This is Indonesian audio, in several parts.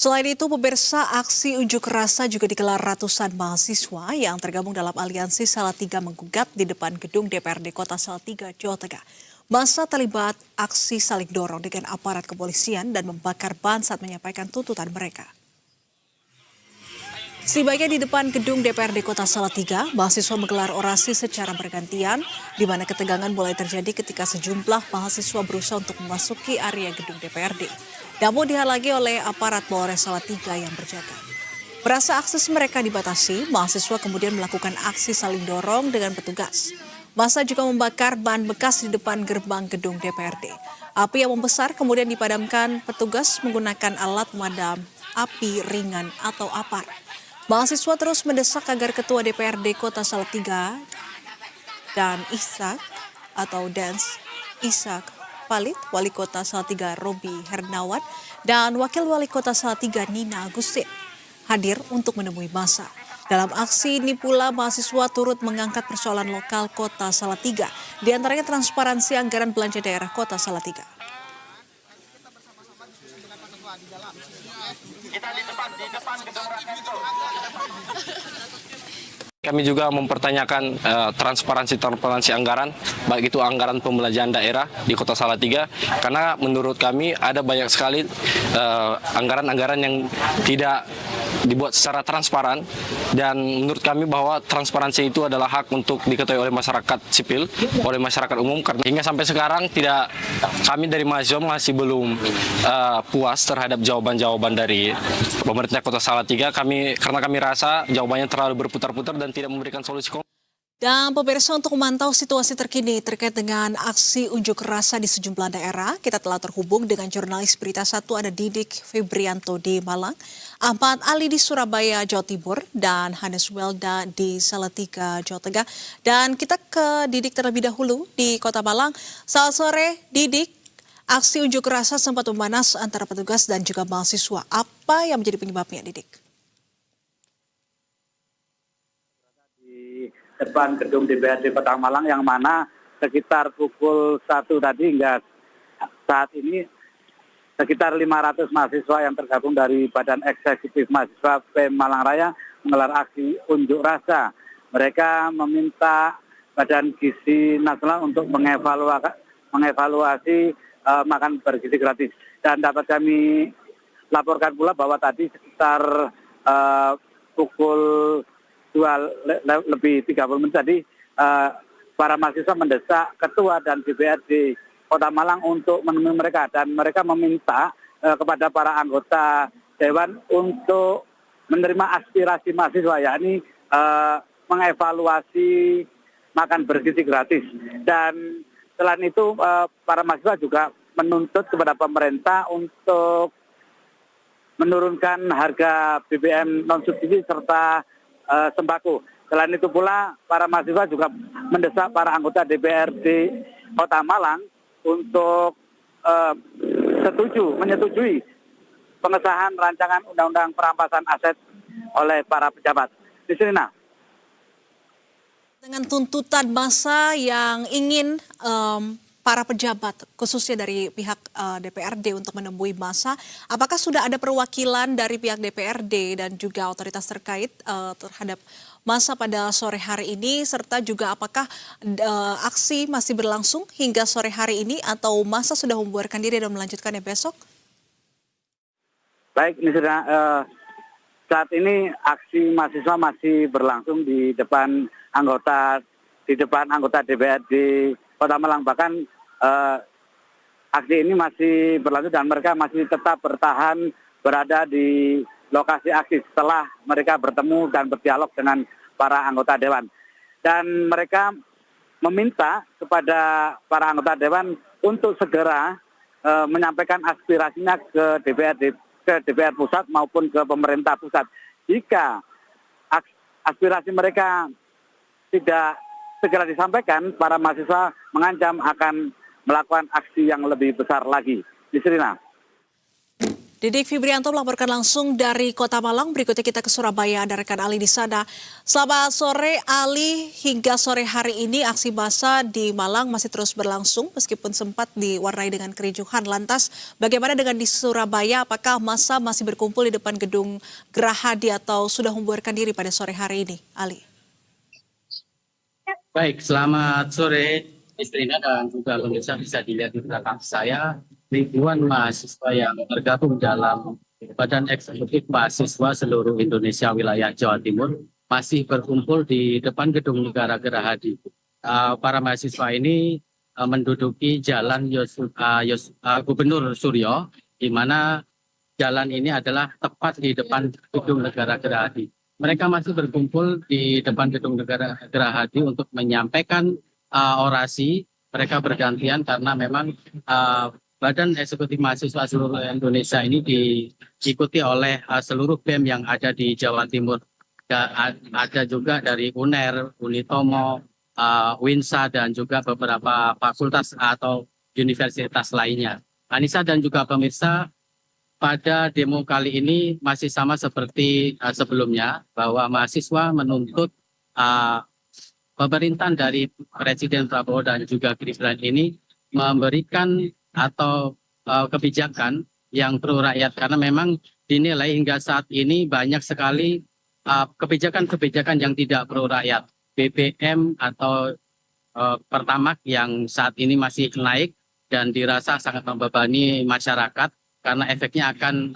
Selain itu, pemirsa, aksi unjuk rasa juga digelar ratusan mahasiswa yang tergabung dalam aliansi Salatiga menggugat di depan gedung DPRD Kota Salatiga, Jawa Tengah. Massa terlibat aksi saling dorong dengan aparat kepolisian dan membakar ban saat menyampaikan tuntutan mereka. Setibanya di depan gedung DPRD Kota Salatiga, mahasiswa menggelar orasi secara bergantian, di mana ketegangan mulai terjadi ketika sejumlah mahasiswa berusaha untuk memasuki area gedung DPRD. Namun dihalangi oleh aparat Polres Salatiga yang berjaga. Merasa akses mereka dibatasi, mahasiswa kemudian melakukan aksi saling dorong dengan petugas. Massa juga membakar ban bekas di depan gerbang gedung DPRD. Api yang membesar kemudian dipadamkan petugas menggunakan alat pemadam api ringan atau APAR. Mahasiswa terus mendesak agar Ketua DPRD Kota Salatiga dan Ishak Palit, Wali Kota Salatiga Robi Hernawan, dan Wakil Wali Kota Salatiga Nina Agustin hadir untuk menemui massa. Dalam aksi ini pula mahasiswa turut mengangkat persoalan lokal Kota Salatiga, di antaranya transparansi anggaran belanja daerah Kota Salatiga. Kami juga mempertanyakan transparansi anggaran, baik itu anggaran pembelanjaan daerah di Kota Salatiga, karena menurut kami ada banyak sekali anggaran-anggaran yang tidak dibuat secara transparan, dan menurut kami bahwa transparansi itu adalah hak untuk diketahui oleh masyarakat sipil, oleh masyarakat umum, karena hingga sampai sekarang kami dari mahasiswa masih belum puas terhadap jawaban-jawaban dari pemerintah Kota Salatiga. Karena kami rasa jawabannya terlalu berputar-putar dan tidak memberikan solusi konkret. Dan pemirsa, untuk memantau situasi terkini terkait dengan aksi unjuk rasa di sejumlah daerah, kita telah terhubung dengan jurnalis Berita Satu, ada Didik Febrianto di Malang, Ahmad Ali di Surabaya, Jawa Timur, dan Hanes Welda di Salatiga, Jawa Tengah. Dan kita ke Didik terlebih dahulu di Kota Malang. Selamat sore, Didik. Aksi unjuk rasa sempat memanas antara petugas dan juga mahasiswa. Apa yang menjadi penyebabnya, Didik? Depan gedung DPRD Kota Malang, yang mana sekitar pukul 1 tadi hingga saat ini sekitar 500 mahasiswa yang tergabung dari Badan Eksekutif Mahasiswa PEM Malang Raya menggelar aksi unjuk rasa. Mereka meminta Badan Gizi Nasional untuk mengevaluasi makan bergizi gratis. Dan dapat kami laporkan pula bahwa tadi sekitar pukul 2 lebih 30 menit tadi para mahasiswa mendesak Ketua dan DPRD Kota Malang untuk menemui mereka, dan mereka meminta kepada para anggota Dewan untuk menerima aspirasi mahasiswa, yakni mengevaluasi makan bergizi gratis. Dan selain itu para mahasiswa juga menuntut kepada pemerintah untuk menurunkan harga BBM non subsidi serta sembako. Selain itu pula para mahasiswa juga mendesak para anggota DPRD Kota Malang untuk menyetujui pengesahan rancangan undang-undang perampasan aset oleh para pejabat. Di sini, dengan tuntutan massa yang ingin para pejabat, khususnya dari pihak DPRD untuk menemui massa, apakah sudah ada perwakilan dari pihak DPRD dan juga otoritas terkait terhadap massa pada sore hari ini, serta juga apakah aksi masih berlangsung hingga sore hari ini atau massa sudah membubarkan diri dan melanjutkannya besok? Baik, ini sudah saat ini aksi mahasiswa masih berlangsung di depan anggota DPRD Kota Malang. Bahkan aksi ini masih berlanjut dan mereka masih tetap bertahan berada di lokasi aksi setelah mereka bertemu dan berdialog dengan para anggota Dewan. Dan mereka meminta kepada para anggota Dewan untuk segera menyampaikan aspirasinya ke DPR pusat maupun ke pemerintah pusat. Jika aspirasi mereka tidak segera disampaikan, para mahasiswa mengancam akan melakukan aksi yang lebih besar lagi. Di sini, Didik Fibrianto melaporkan langsung dari Kota Malang. Berikutnya kita ke Surabaya, ada rekan Ali di sana. Selamat sore Ali, hingga sore hari ini aksi massa di Malang masih terus berlangsung meskipun sempat diwarnai dengan kericuhan. Lantas bagaimana dengan di Surabaya? Apakah massa masih berkumpul di depan gedung Gerahadi atau sudah membuarkan diri pada sore hari ini? Ali. Baik, selamat sore Istrina dan juga pemirsa. Bisa dilihat di belakang saya ribuan mahasiswa yang tergabung dalam Badan Eksekutif Mahasiswa seluruh Indonesia wilayah Jawa Timur masih berkumpul di depan Gedung Negara Gerahadi. Para mahasiswa ini menduduki Jalan Gubernur Suryo, di mana jalan ini adalah tepat di depan Gedung Negara Gerahadi. Mereka masih berkumpul di depan Gedung Negara Gerahadi untuk menyampaikan orasi. Mereka bergantian karena memang Badan Eksekutif Mahasiswa seluruh Indonesia ini diikuti oleh seluruh BEM yang ada di Jawa Timur. Ada juga dari UNER, Unitomo, WINSA, dan juga beberapa fakultas atau universitas lainnya. Anissa dan juga pemirsa, pada demo kali ini masih sama seperti sebelumnya, bahwa mahasiswa menuntut pemerintahan dari Presiden Prabowo dan juga Gibran ini memberikan atau kebijakan yang pro rakyat, karena memang dinilai hingga saat ini banyak sekali kebijakan-kebijakan yang tidak pro rakyat. BBM atau Pertamax yang saat ini masih naik dan dirasa sangat membebani masyarakat, karena efeknya akan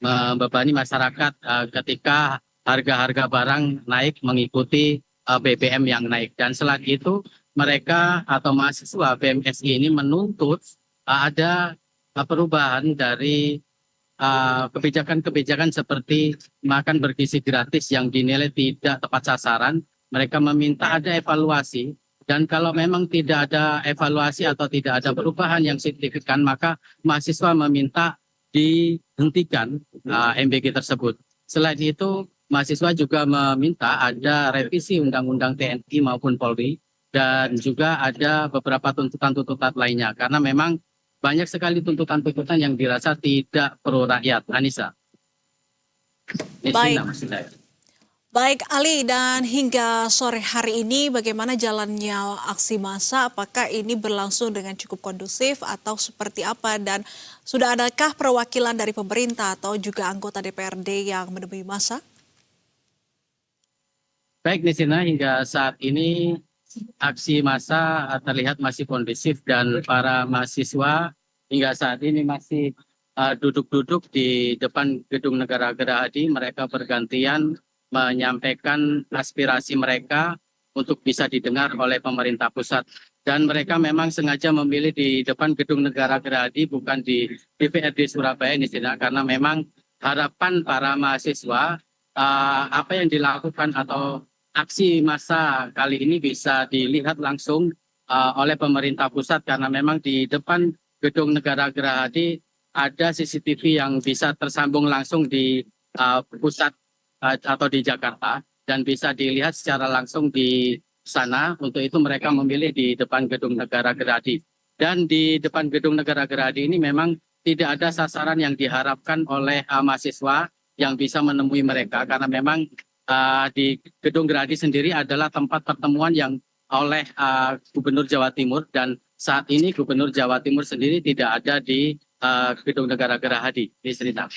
membebani masyarakat ketika harga-harga barang naik mengikuti BBM yang naik. Dan selagi itu mereka atau mahasiswa BMSI ini menuntut ada perubahan dari kebijakan-kebijakan seperti makan bergizi gratis yang dinilai tidak tepat sasaran. Mereka meminta ada evaluasi, dan kalau memang tidak ada evaluasi atau tidak ada perubahan yang signifikan, maka mahasiswa meminta dihentikan MBG tersebut. Selain itu, mahasiswa juga meminta ada revisi Undang-Undang TNI maupun Polri, dan juga ada beberapa tuntutan-tuntutan lainnya, karena memang banyak sekali tuntutan-tuntutan yang dirasa tidak pro rakyat. Anissa. Baik. Baik Ali, dan hingga sore hari ini bagaimana jalannya aksi massa? Apakah ini berlangsung dengan cukup kondusif atau seperti apa? Dan sudah adakah perwakilan dari pemerintah atau juga anggota DPRD yang menemui massa? Baik, Nisina, hingga saat ini aksi massa terlihat masih kondusif dan para mahasiswa hingga saat ini masih duduk-duduk di depan Gedung Negara Gerahadi. Mereka bergantian menyampaikan aspirasi mereka untuk bisa didengar oleh pemerintah pusat. Dan mereka memang sengaja memilih di depan Gedung Negara Gerahadi, bukan di DPRD Surabaya ini, karena memang harapan para mahasiswa apa yang dilakukan atau aksi massa kali ini bisa dilihat langsung oleh pemerintah pusat, karena memang di depan Gedung Negara Gerahadi ada CCTV yang bisa tersambung langsung di pusat atau di Jakarta, dan bisa dilihat secara langsung di sana. Untuk itu mereka memilih di depan Gedung Negara Gerahadi. Dan di depan Gedung Negara Gerahadi ini memang tidak ada sasaran yang diharapkan oleh mahasiswa yang bisa menemui mereka, karena memang di Gedung Gerahadi sendiri adalah tempat pertemuan yang oleh Gubernur Jawa Timur, dan saat ini Gubernur Jawa Timur sendiri tidak ada di Gedung Negara Gerahadi. Di cerita.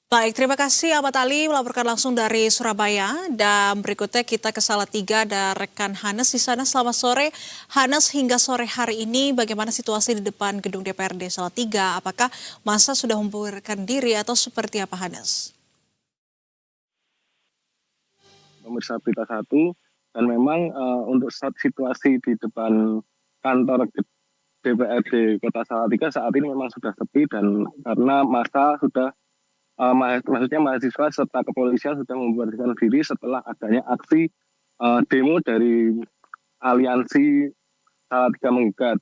Baik, terima kasih Ahmad Ali melaporkan langsung dari Surabaya. Dan berikutnya kita ke Salatiga, ada rekan Hanes di sana. Selamat sore, Hanes. Hingga sore hari ini bagaimana situasi di depan gedung DPRD Salatiga? Apakah massa sudah membubarkan diri atau seperti apa, Hanes? Pemirsa Berita 1, dan memang untuk situasi di depan kantor DPRD Kota Salatiga saat ini memang sudah sepi, dan karena massa sudah maksudnya mahasiswa serta kepolisian sudah membubarkan diri setelah adanya aksi demo dari aliansi Salatiga Menggugat,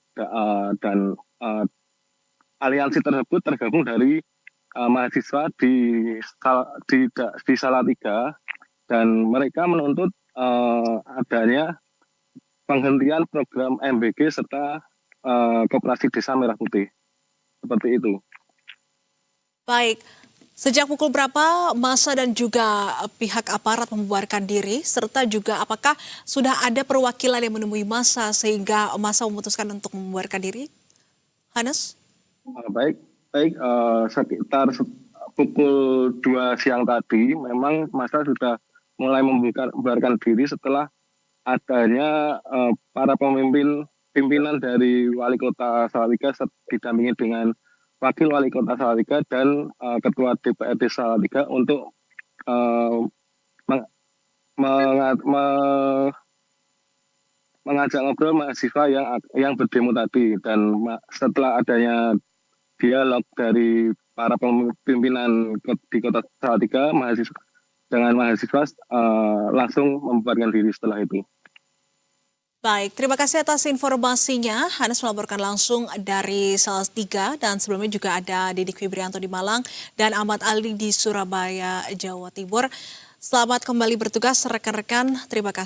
dan aliansi tersebut tergabung dari mahasiswa di Salatiga, dan mereka menuntut adanya penghentian program MBG serta Koperasi Desa Merah Putih, seperti itu. Baik, sejak pukul berapa massa dan juga pihak aparat membubarkan diri, serta juga apakah sudah ada perwakilan yang menemui massa sehingga massa memutuskan untuk membubarkan diri? Hannes? Baik, baik. Sekitar pukul 2 siang tadi, memang massa sudah mulai membubarkan diri setelah adanya para pimpinan dari Wali Kota Salatiga didampingi dengan Wakil Wali Kota Salatiga dan Ketua DPRD Salatiga untuk meng- mengajak ngobrol mahasiswa yang berdemo tadi. Dan setelah adanya dialog dari para pimpinan di Kota Salatiga dengan mahasiswa langsung membubarkan diri setelah itu. Baik, terima kasih atas informasinya. Hannes melaporkan langsung dari Salatiga dan sebelumnya juga ada Didik Wibrianto di Malang dan Ahmad Ali di Surabaya, Jawa Timur. Selamat kembali bertugas rekan-rekan. Terima kasih.